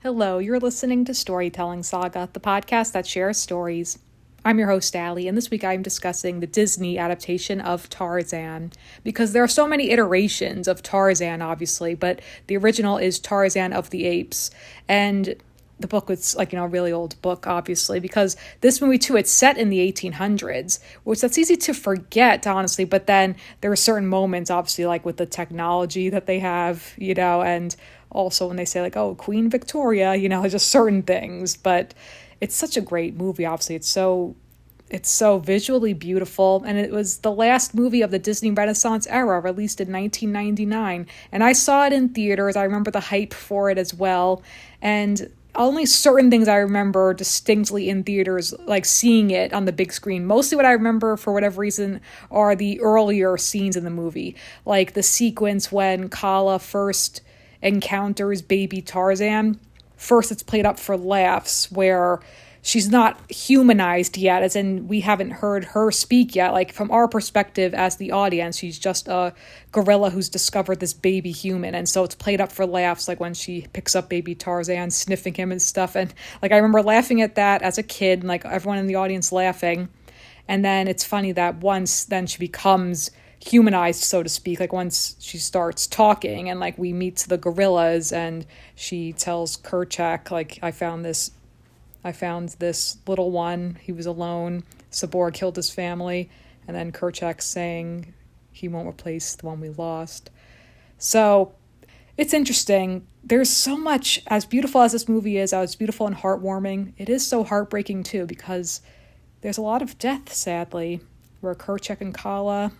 Hello, you're listening to Storytelling Saga, the podcast that shares stories. I'm your host, Allie, and this week I'm discussing the Disney adaptation of Tarzan, because there are so many iterations of Tarzan, obviously, but the original is Tarzan of the Apes, and the book was a really old book, obviously, because this movie too, it's set in the 1800s, which that's easy to forget, honestly, but then there are certain moments, obviously, like with the technology that they have, and also when they say Queen Victoria, just certain things, but it's such a great movie. Obviously, it's so visually beautiful, and it was the last movie of the Disney Renaissance era, released in 1999, and I saw it in theaters. I remember the hype for it as well, and only certain things I remember distinctly in theaters, like seeing it on the big screen. Mostly what I remember, for whatever reason, are the earlier scenes in the movie, like the sequence when Kala first encounters baby Tarzan. First, it's played up for laughs, where she's not humanized yet, as in we haven't heard her speak yet. Like, from our perspective as the audience, she's just a gorilla who's discovered this baby human, and so it's played up for laughs, like when she picks up baby Tarzan, sniffing him and stuff. And I remember laughing at that as a kid, and everyone in the audience laughing. And then it's funny that once then she becomes humanized, so to speak, once she starts talking, and we meet the gorillas, and she tells Kerchak, I found this little one, he was alone, Sabor killed his family, and then Kerchak's saying he won't replace the one we lost. So it's interesting. There's so much, as beautiful as this movie is, as beautiful and heartwarming, it is so heartbreaking too, because there's a lot of death, sadly, where Kerchak and Kala,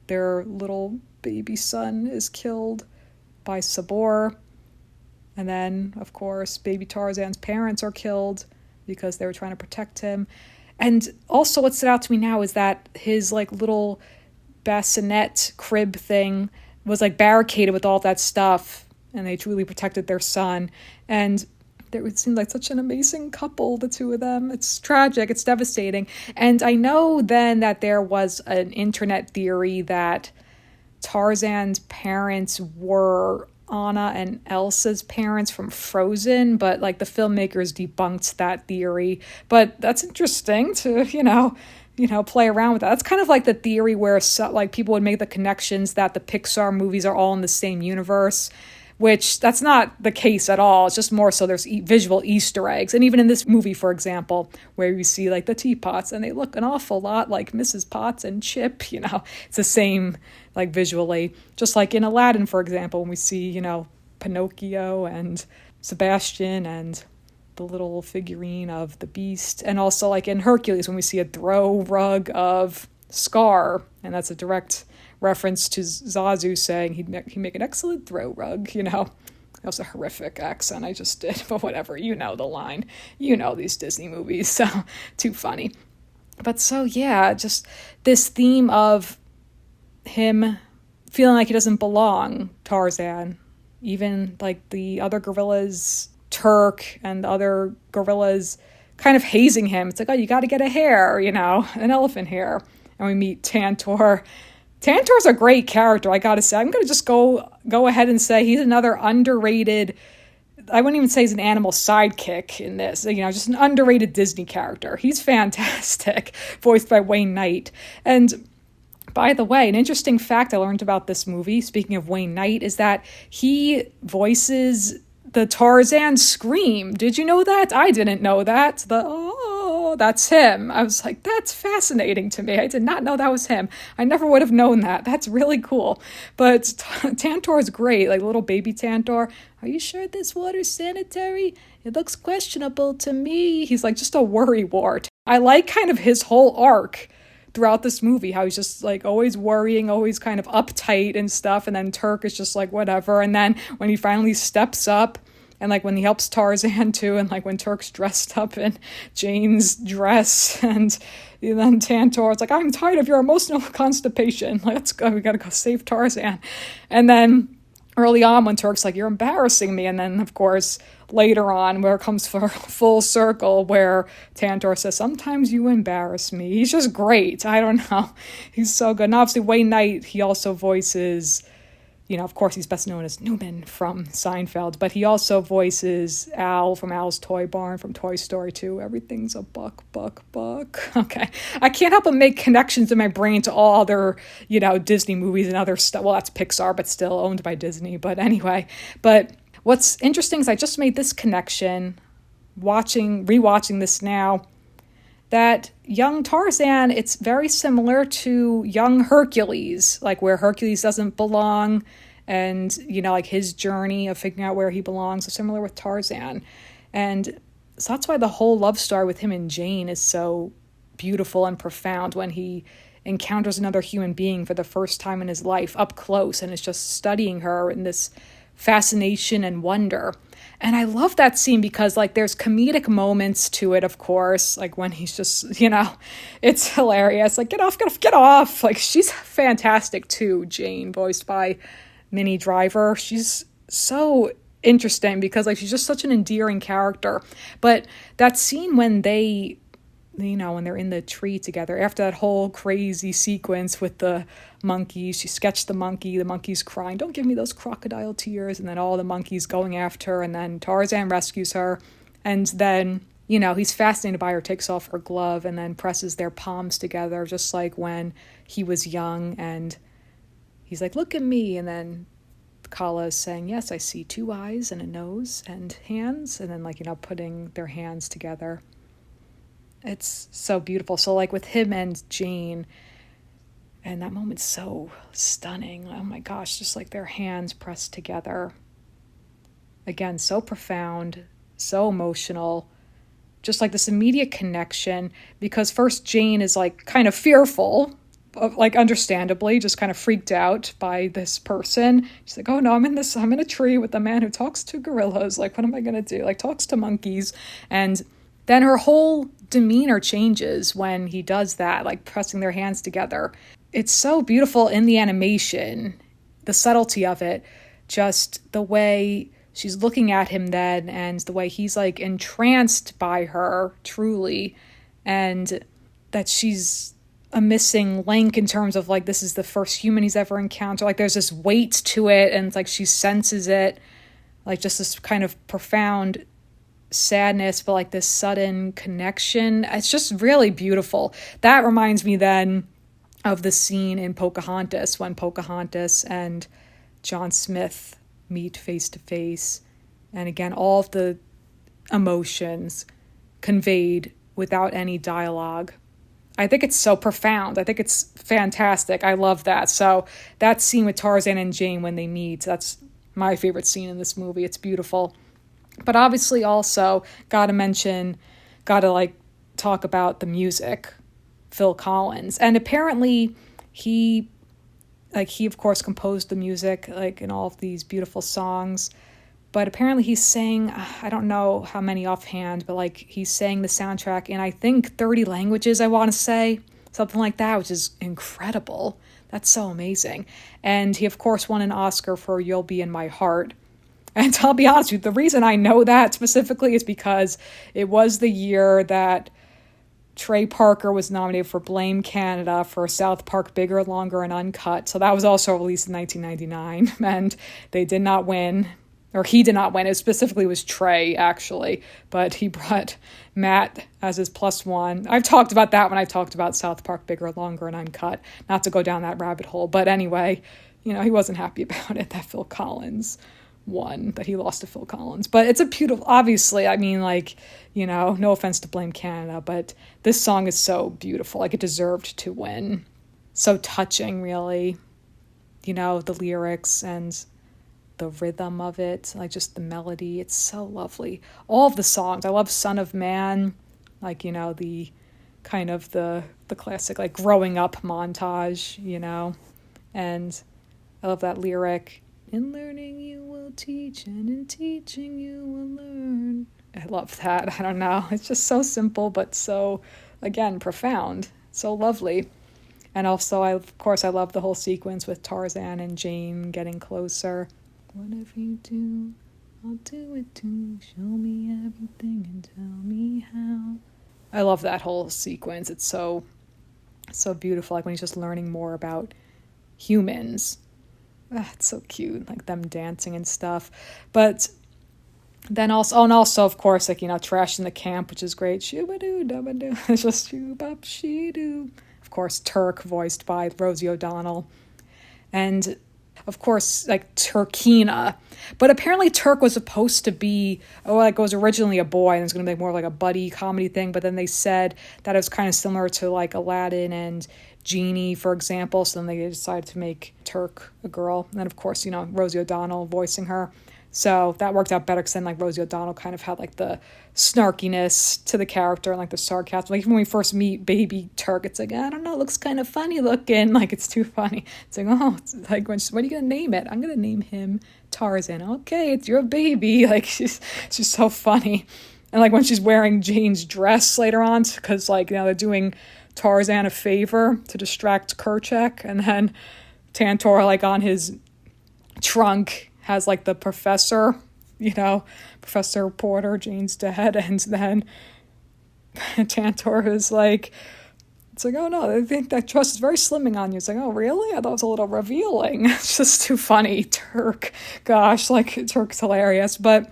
their little baby son, is killed by Sabor. And then, of course, baby Tarzan's parents are killed because they were trying to protect him. And also what stood out to me now is that his little bassinet crib thing was barricaded with all that stuff, and they truly protected their son. And it seemed like such an amazing couple, the two of them. It's tragic, it's devastating. And I know then that there was an internet theory that Tarzan's parents were Anna and Elsa's parents from Frozen, but the filmmakers debunked that theory. But that's interesting to, play around with that. That's kind of like the theory where people would make the connections that the Pixar movies are all in the same universe, which that's not the case at all. It's just more so there's visual Easter eggs. And even in this movie, for example, where you see the teapots, and they look an awful lot like Mrs. Potts and Chip, it's the same visually. Just like in Aladdin, for example, when we see, Pinocchio and Sebastian and the little figurine of the Beast. And also in Hercules, when we see a throw rug of Scar, and that's a direct reference to Zazu saying he'd make an excellent throw rug, That was a horrific accent I just did, but whatever, the line. These Disney movies, so too funny. But so yeah, just this theme of him feeling like he doesn't belong, Tarzan. Even the other gorillas, Turk and the other gorillas kind of hazing him. It's oh, you got to get a hair, an elephant hair. And we meet Tantor. Tantor's a great character, I gotta say. I'm gonna just go ahead and say he's another underrated, I wouldn't even say he's an animal sidekick in this, just an underrated Disney character. He's fantastic, voiced by Wayne Knight. And by the way, an interesting fact I learned about this movie, speaking of Wayne Knight, is that he voices the Tarzan scream. Did you know that? I didn't know that. That's him. I was that's fascinating to me. I did not know that was him. I never would have known that. That's really cool. But Tantor is great, little baby Tantor. Are you sure this water's sanitary? It looks questionable to me. He's just a worrywart. I like kind of his whole arc throughout this movie, how he's just always worrying, always kind of uptight and stuff, and then Turk is just whatever. And then when he finally steps up, and when he helps Tarzan too, and when Turk's dressed up in Jane's dress, and then Tantor's I'm tired of your emotional constipation. Let's go, we gotta go save Tarzan. And then early on when Turk's you're embarrassing me, and then of course later on where it comes for full circle where Tantor says, sometimes you embarrass me. He's just great. I don't know. He's so good. And obviously Wayne Knight, he also voices of course, he's best known as Newman from Seinfeld, but he also voices Al from Al's Toy Barn from Toy Story 2. Everything's a buck, buck, buck. Okay. I can't help but make connections in my brain to all other, Disney movies and other stuff. Well, that's Pixar, but still owned by Disney. But anyway, what's interesting is I just made this connection rewatching this now, that young Tarzan, it's very similar to young Hercules, like where Hercules doesn't belong and, like his journey of figuring out where he belongs. So similar with Tarzan. And so that's why the whole love story with him and Jane is so beautiful and profound when he encounters another human being for the first time in his life up close and is just studying her in this fascination and wonder. And I love that scene because, like, there's comedic moments to it, of course, like when he's just, it's hilarious. Like, get off. Like, she's fantastic too, Jane, voiced by Minnie Driver. She's so interesting because, like, she's just such an endearing character. But that scene when when they're in the tree together, after that whole crazy sequence with the monkeys, she sketched the monkey's crying, "Don't give me those crocodile tears," and then all the monkeys going after her, and then Tarzan rescues her, and then, he's fascinated by her, takes off her glove, and then presses their palms together, just like when he was young, and he's like, "Look at me," and then Kala is saying, "Yes, I see 2 eyes and a nose and hands," and then, putting their hands together. It's so beautiful. So, like, with him and Jane, and that moment's so stunning. Oh my gosh, just like their hands pressed together. Again, so profound, so emotional. Just like this immediate connection, because first Jane is like kind of fearful, like understandably, just kind of freaked out by this person. She's like, "Oh no, I'm in a tree with a man who talks to gorillas. Like, what am I going to do? Like, talks to monkeys." And then her whole demeanor changes when he does that, like pressing their hands together. It's so beautiful in the animation, the subtlety of it, just the way she's looking at him then, and the way he's like entranced by her truly, and that she's a missing link in terms of like, this is the first human he's ever encountered. Like, there's this weight to it, and it's like she senses it, like just this kind of profound sadness, but like this sudden connection. It's just really beautiful. That reminds me then of the scene in Pocahontas when Pocahontas and John Smith meet face to face, and again, all of the emotions conveyed without any dialogue. I think it's so profound. I think it's fantastic. I love that. So that scene with Tarzan and Jane when they meet, that's my favorite scene in this movie. It's beautiful. But obviously also gotta talk about the music, Phil Collins. And apparently he of course composed the music like in all of these beautiful songs. But apparently he sang, I don't know how many offhand, but like he sang the soundtrack in I think 30 languages, I want to say. Something like that, which is incredible. That's so amazing. And he of course won an Oscar for You'll Be in My Heart. And I'll be honest with you, the reason I know that specifically is because it was the year that Trey Parker was nominated for Blame Canada for South Park Bigger, Longer, and Uncut. So that was also released in 1999, and they did not win, or he did not win. It specifically was Trey, actually, but he brought Matt as his +1. I've talked about that when I talked about South Park Bigger, Longer, and Uncut, not to go down that rabbit hole. But anyway, he wasn't happy about it, that Phil Collins won, that he lost to Phil Collins. But it's a beautiful, obviously, I mean, like, no offense to Blame Canada, but this song is so beautiful. Like, it deserved to win. So touching, really. The lyrics and the rhythm of it, like just the melody. It's so lovely. All of the songs. I love Son of Man, like, the kind of the classic, like, growing up montage, and I love that lyric. In learning you will teach, and in teaching you will learn. I love that. I don't know. It's just so simple, but so, again, profound. So lovely. And also, I love the whole sequence with Tarzan and Jane getting closer. Whatever you do, I'll do it too. Show me everything and tell me how. I love that whole sequence. It's so beautiful. Like when he's just learning more about humans. It's so cute, like them dancing and stuff. But then also, of course, like, trash in the camp, which is great. Shoo-ba-doo, da-ba-doo. It's just shoo-bop-shee-doo. Of course, Turk, voiced by Rosie O'Donnell. And, of course, like, Turkina. But apparently Turk was supposed to be, it was originally a boy, and it's going to be more like a buddy comedy thing. But then they said that it was kind of similar to, like, Aladdin and Genie, for example. So then they decided to make Turk a girl. And then, of course, Rosie O'Donnell voicing her. So that worked out better because then, like, Rosie O'Donnell kind of had, like, the snarkiness to the character and, like, the sarcasm. Like, even when we first meet baby Turk, it's like, I don't know, it looks kind of funny looking. Like, it's too funny. It's like, it's like, what are you going to name it? I'm going to name him Tarzan. Okay, it's your baby. Like, she's so funny. And, like, when she's wearing Jane's dress later on, because, like, they're doing Tarzan a favor to distract Kerchak. And then Tantor, like, on his trunk has, like, the professor, Professor Porter, Jane's dad, and then Tantor is like, it's like, oh no, I think that dress is very slimming on you. It's like, oh really? I thought it was a little revealing. It's just too funny. Turk, gosh, like, Turk's hilarious. But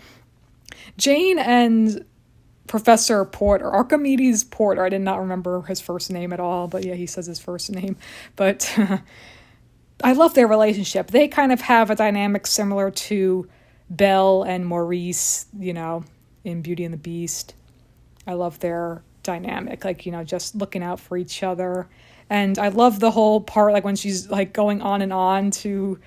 Jane and Professor Porter, Archimedes Porter, I did not remember his first name at all, but yeah, he says his first name. But I love their relationship. They kind of have a dynamic similar to Belle and Maurice, in Beauty and the Beast. I love their dynamic, like, just looking out for each other. And I love the whole part, like, when she's, like, going on and on to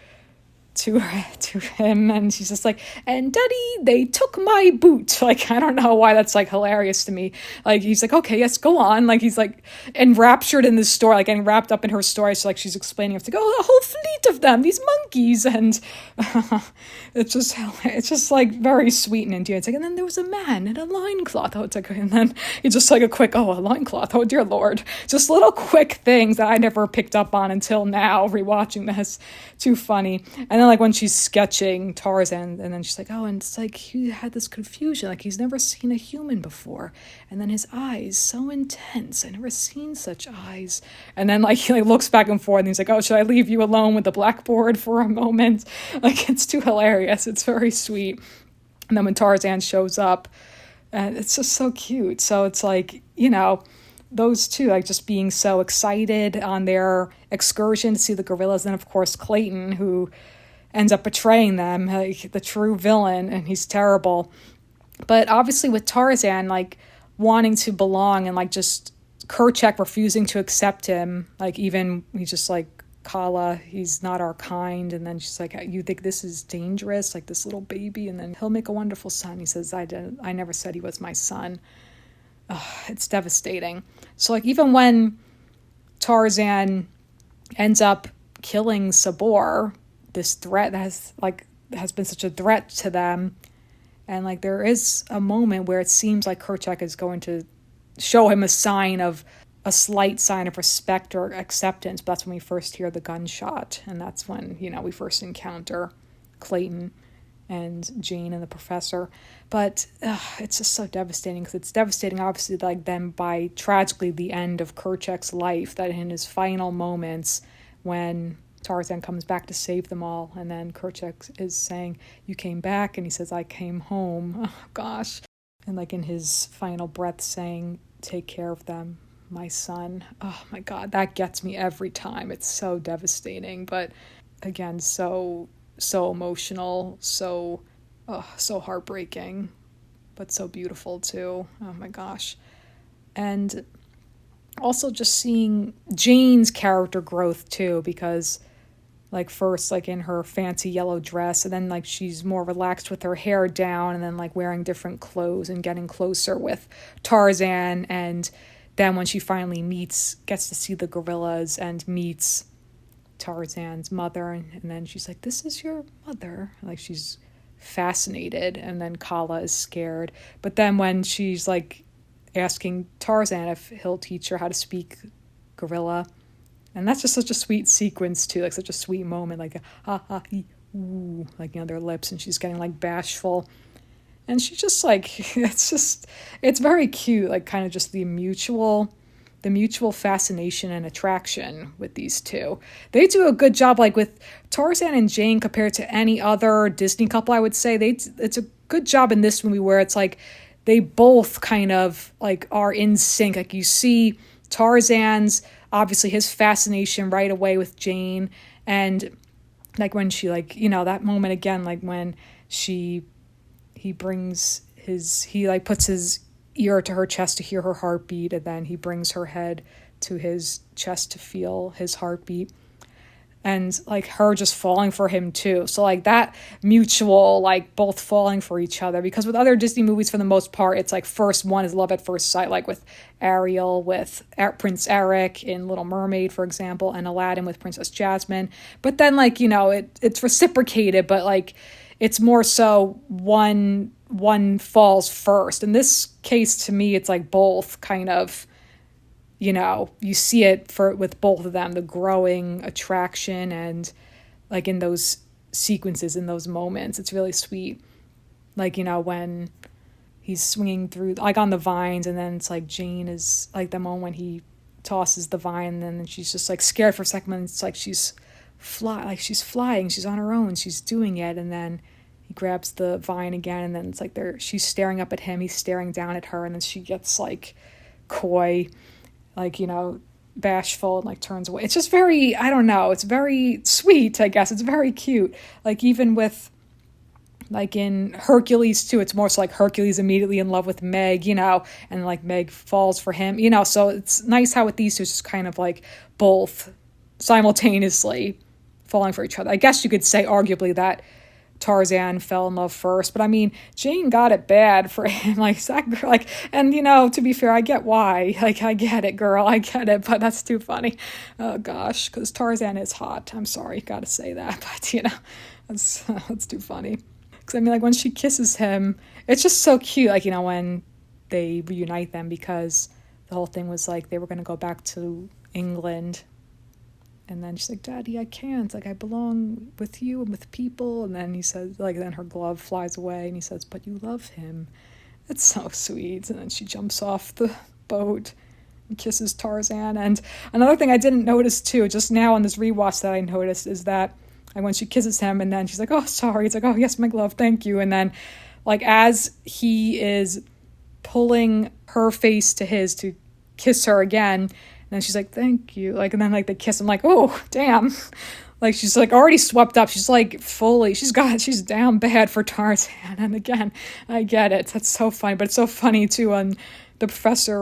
him, and she's just like, and Daddy, they took my boot. Like, I don't know why that's, like, hilarious to me. Like, he's like, okay, yes, go on. Like, he's, like, enraptured in this story, like, getting wrapped up in her story. So, like, she's explaining, it's like, oh, a whole fleet of them, these monkeys. And it's just like very sweet and endearing. It's like, and then there was a man in a loincloth. Oh, it's like, and then it's just like a quick, a loincloth. Oh, dear Lord. Just little quick things that I never picked up on until now, rewatching this. Too funny. And then, like, when she's sketching Tarzan, and then she's like, oh, and it's like, he had this confusion, like, he's never seen a human before, and then his eyes, so intense, I never seen such eyes. And then, like, he, like, looks back and forth, and he's like, oh, should I leave you alone with the blackboard for a moment? Like, it's too hilarious. It's very sweet. And then when Tarzan shows up, and it's just so cute. So it's like, those two, like, just being so excited on their excursion to see the gorillas. And of course, Clayton, who ends up betraying them, like, the true villain, and he's terrible. But obviously with Tarzan, like, wanting to belong, and, like, just Kerchak refusing to accept him, like, even he's just like, Kala, he's not our kind. And then she's like, you think this is dangerous, like, this little baby? And then he'll make a wonderful son. He says, I never said he was my son. It's devastating. So, like, even when Tarzan ends up killing Sabor, this threat that has been such a threat to them, and, like, there is a moment where it seems like Kerchak is going to show him a slight sign of respect or acceptance. But that's when we first hear the gunshot, and that's when, we first encounter Clayton and Jane and the professor. But it's just so devastating, because it's devastating, obviously, like, then by tragically the end of Kerchak's life, that in his final moments, when Tarzan comes back to save them all, and then Kerchak is saying, you came back, and he says, I came home. Oh, gosh. And, like, in his final breath saying, take care of them, my son. Oh my God, that gets me every time. It's so devastating, but again, so emotional, so heartbreaking, but so beautiful too. Oh my gosh. And also just seeing Jane's character growth too, because, like, first, like, in her fancy yellow dress, and then, like, she's more relaxed with her hair down, and then, like, wearing different clothes and getting closer with Tarzan. And then when she finally gets to see the gorillas and meets Tarzan's mother, and then she's like, this is your mother. Like, she's fascinated, and then Kala is scared. But then when she's, like, asking Tarzan if he'll teach her how to speak gorilla, and that's just such a sweet sequence too, like, such a sweet moment, like, ha ha he, ooh, like, their lips, and she's getting, like, bashful, and she's just like, it's very cute, like, kind of just the mutual the mutual fascination and attraction with these two. They do a good job, like with Tarzan and Jane compared to any other Disney couple, I would say. It's a good job in this movie where it's like they both kind of like are in sync. Like you see Tarzan's, obviously his fascination right away with Jane, and like when she like, that moment again, like when he like puts his ear to her chest to hear her heartbeat, and then he brings her head to his chest to feel his heartbeat, and like her just falling for him too. So like that mutual, like both falling for each other, because with other Disney movies for the most part it's like first one is love at first sight, like with Ariel with Prince Eric in Little Mermaid, for example, and Aladdin with Princess Jasmine. But then like it's reciprocated, but like it's more so one falls first. In this case, to me, it's like both kind of, you see it with both of them, the growing attraction, and like in those sequences, in those moments, it's really sweet. Like, when he's swinging through, like on the vines, and then it's like Jane is like the moment when he tosses the vine, and then she's just like scared for a second, and it's like she's flying, she's on her own, she's doing it, and then he grabs the vine again, and then it's like she's staring up at him, he's staring down at her, and then she gets like coy, like, bashful, and like turns away. It's just very, I don't know, it's very sweet, I guess. It's very cute. Like even with, like in Hercules too, it's more so like Hercules immediately in love with Meg, and like Meg falls for him, so it's nice how with these two it's just kind of like both simultaneously falling for each other. I guess you could say arguably that Tarzan fell in love first, but I mean, Jane got it bad for him, and to be fair, I get why, like, I get it, girl, I get it, but that's too funny, oh gosh, because Tarzan is hot, I'm sorry, gotta say that, but that's too funny, because I mean, like, when she kisses him, it's just so cute, like, when they reunite them, because the whole thing was, like, they were going to go back to England. And then she's like, Daddy, I can't. Like, I belong with you and with people. And then he says, like, then her glove flies away. And he says, but you love him. It's so sweet. And then she jumps off the boat and kisses Tarzan. And another thing I didn't notice, too, just now on this rewatch that I noticed, is that when she kisses him, and then she's like, oh, sorry. It's like, oh, yes, my glove, thank you. And then, like, as he is pulling her face to his to kiss her again, and then she's like, thank you. Like, and then like they kiss. I'm like, oh, damn. Like she's like already swept up. She's like fully, she's down bad for Tarzan. And again, I get it. That's so funny. But it's so funny too. And the Professor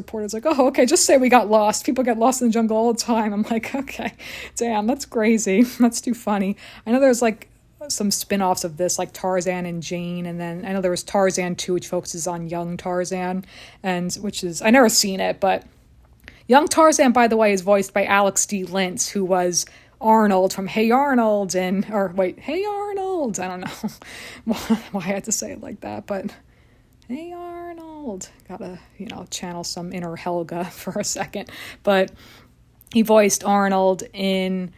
Porter's like, oh, okay, just say we got lost. People get lost in the jungle all the time. I'm like, okay, damn, that's crazy. That's too funny. I know there's like some spin-offs of this, like Tarzan and Jane, and then I know there was Tarzan 2, which focuses on young Tarzan, and which is, I never seen it, but young Tarzan, by the way, is voiced by Alex D. Lintz, who was Arnold from Hey Arnold, Hey Arnold! I don't know why I had to say it like that, but Hey Arnold! Gotta, channel some inner Helga for a second. But he voiced Arnold in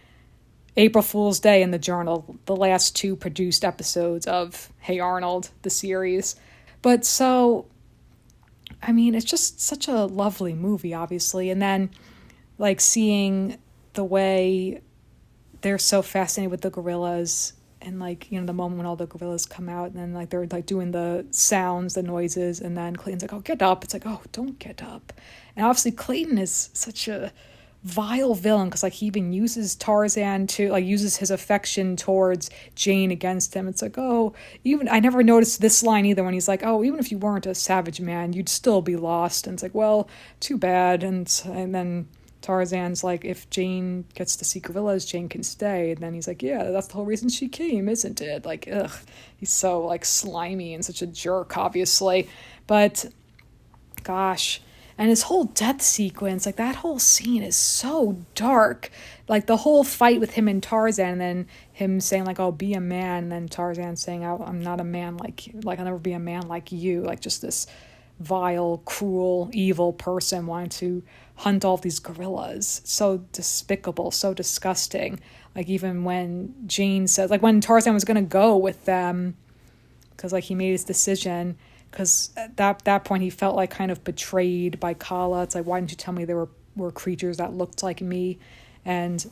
April Fool's Day in the Journal, the last 2 produced episodes of Hey Arnold, the series. But so, I mean, it's just such a lovely movie, obviously. And then, like, seeing the way they're so fascinated with the gorillas, and, like, the moment when all the gorillas come out, and then, like, they're, like, doing the sounds, the noises, and then Clayton's like, oh, get up. It's like, oh, don't get up. And obviously Clayton is such a vile villain, because like he even uses Tarzan to like uses his affection towards Jane against him. It's like, oh, even I never noticed this line either, when he's like, oh, even if you weren't a savage man, you'd still be lost. And it's like, well, too bad. And then Tarzan's like, if Jane gets to see gorillas, Jane can stay. And then he's like, yeah, that's the whole reason she came, isn't it? Like, ugh, he's so like slimy and such a jerk, obviously. But gosh. And his whole death sequence, like that whole scene is so dark. Like the whole fight with him and Tarzan, and then him saying like, oh, be a man. And then Tarzan saying, oh, I'm not a man like I'll never be a man like you. Like just this vile, cruel, evil person wanting to hunt all these gorillas. So despicable, so disgusting. Like even when Jane says, like when Tarzan was going to go with them, because like he made his decision, because at that point he felt like kind of betrayed by Kala. It's like, why didn't you tell me there were creatures that looked like me? And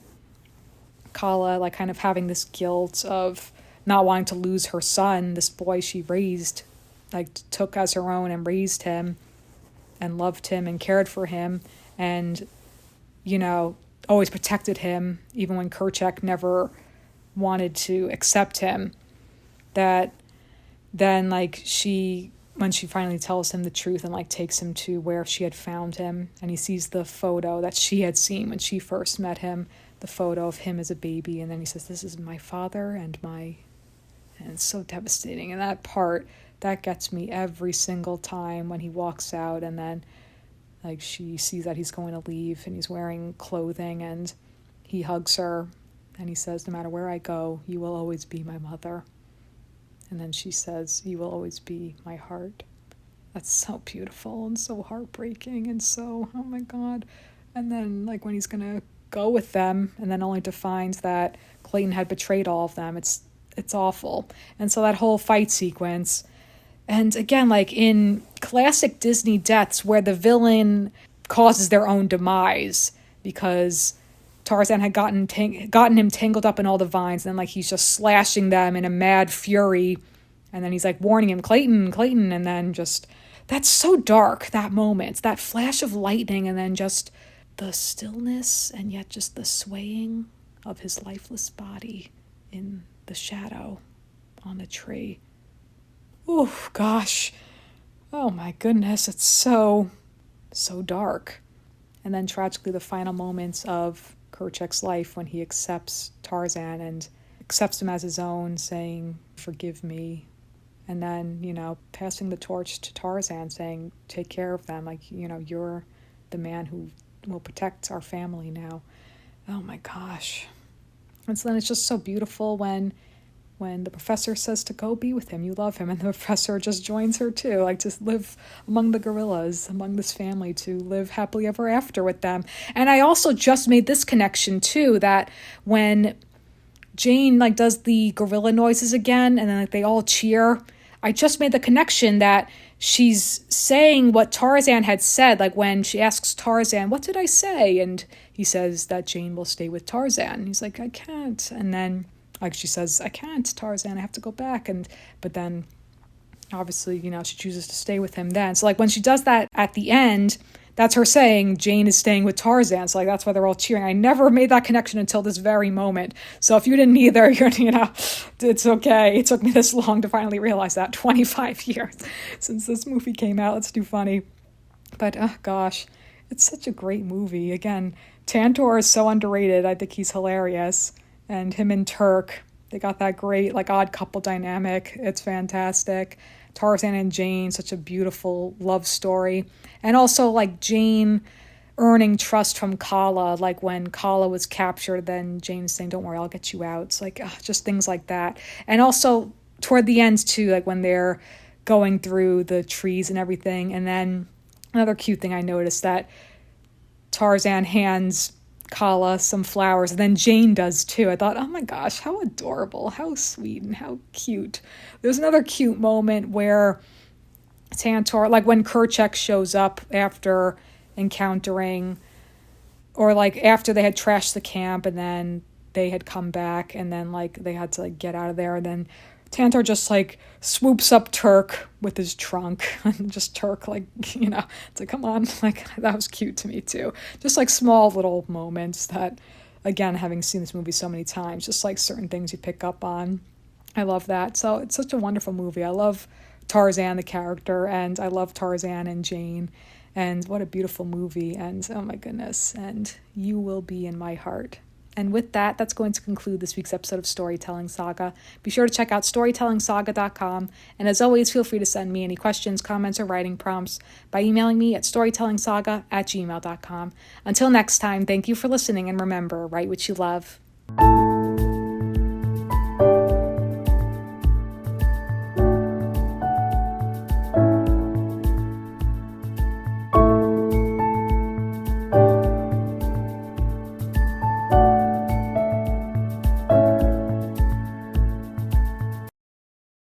Kala, like, kind of having this guilt of not wanting to lose her son, this boy she raised, like, took as her own and raised him and loved him and cared for him and, always protected him, even when Kerchak never wanted to accept him. That then, like, when she finally tells him the truth and, like, takes him to where she had found him, and he sees the photo that she had seen when she first met him, the photo of him as a baby, and then he says, "This is my father and it's so devastating. And that part, that gets me every single time when he walks out, and then, like, she sees that he's going to leave and he's wearing clothing, and he hugs her and he says, "No matter where I go, you will always be my mother." And then she says, "You will always be my heart." That's so beautiful and so heartbreaking and so, oh my God. And then, like, when he's going to go with them, and then only to find that Clayton had betrayed all of them, it's awful. And so that whole fight sequence, and again, like in classic Disney deaths where the villain causes their own demise because Tarzan had gotten him tangled up in all the vines, and then, like, he's just slashing them in a mad fury, and then he's like warning him, "Clayton, Clayton," and then just, that's so dark, that moment, that flash of lightning, and then just the stillness and yet just the swaying of his lifeless body in the shadow on the tree. Oh gosh, oh my goodness, it's so dark. And then tragically the final moments of Kerchak's life when he accepts Tarzan and accepts him as his own, saying, "Forgive me," and then, passing the torch to Tarzan, saying, "Take care of them, like, you're the man who will protect our family now." Oh my gosh. And so then it's just so beautiful when the professor says to go be with him, you love him, and the professor just joins her too, like, to live among the gorillas, among this family, to live happily ever after with them. And I also just made this connection too, that when Jane, like, does the gorilla noises again, and then, like, they all cheer, I just made the connection that she's saying what Tarzan had said, like when she asks Tarzan, "What did I say?" And he says that Jane will stay with Tarzan. He's like, "I can't." And then, like, she says, "I can't, Tarzan, I have to go back." But then obviously, she chooses to stay with him then. So, like, when she does that at the end, that's her saying Jane is staying with Tarzan. So, like, that's why they're all cheering. I never made that connection until this very moment. So if you didn't either, it's okay. It took me this long to finally realize that. 25 years since this movie came out. It's too funny. But, oh gosh, it's such a great movie. Again, Tantor is so underrated. I think he's hilarious. And him and Turk, they got that great, like, odd couple dynamic. It's fantastic. Tarzan and Jane, such a beautiful love story. And also, like, Jane earning trust from Kala, like when Kala was captured, then Jane's saying, "Don't worry, I'll get you out." It's like, just things like that. And also toward the end too, like when they're going through the trees and everything. And then another cute thing I noticed, that Tarzan hands Kala some flowers, and then Jane does too. I thought, oh my gosh, how adorable, how sweet, and how cute. There's another cute moment where Tantor, like when Kerchak shows up after encountering, or like after they had trashed the camp, and then they had come back, and then, like, they had to, like, get out of there, and then Tantor just, like, swoops up Turk with his trunk, and just Turk, like, it's like, come on, like, that was cute to me too. Just, like, small little moments that, again, having seen this movie so many times, just, like, certain things you pick up on. I love that. So it's such a wonderful movie. I love Tarzan, the character, and I love Tarzan and Jane, and what a beautiful movie, and oh my goodness, and you will be in my heart. And with that, that's going to conclude this week's episode of Storytelling Saga. Be sure to check out storytellingsaga.com. And as always, feel free to send me any questions, comments, or writing prompts by emailing me at storytellingsaga@gmail.com. Until next time, thank you for listening, and remember, write what you love.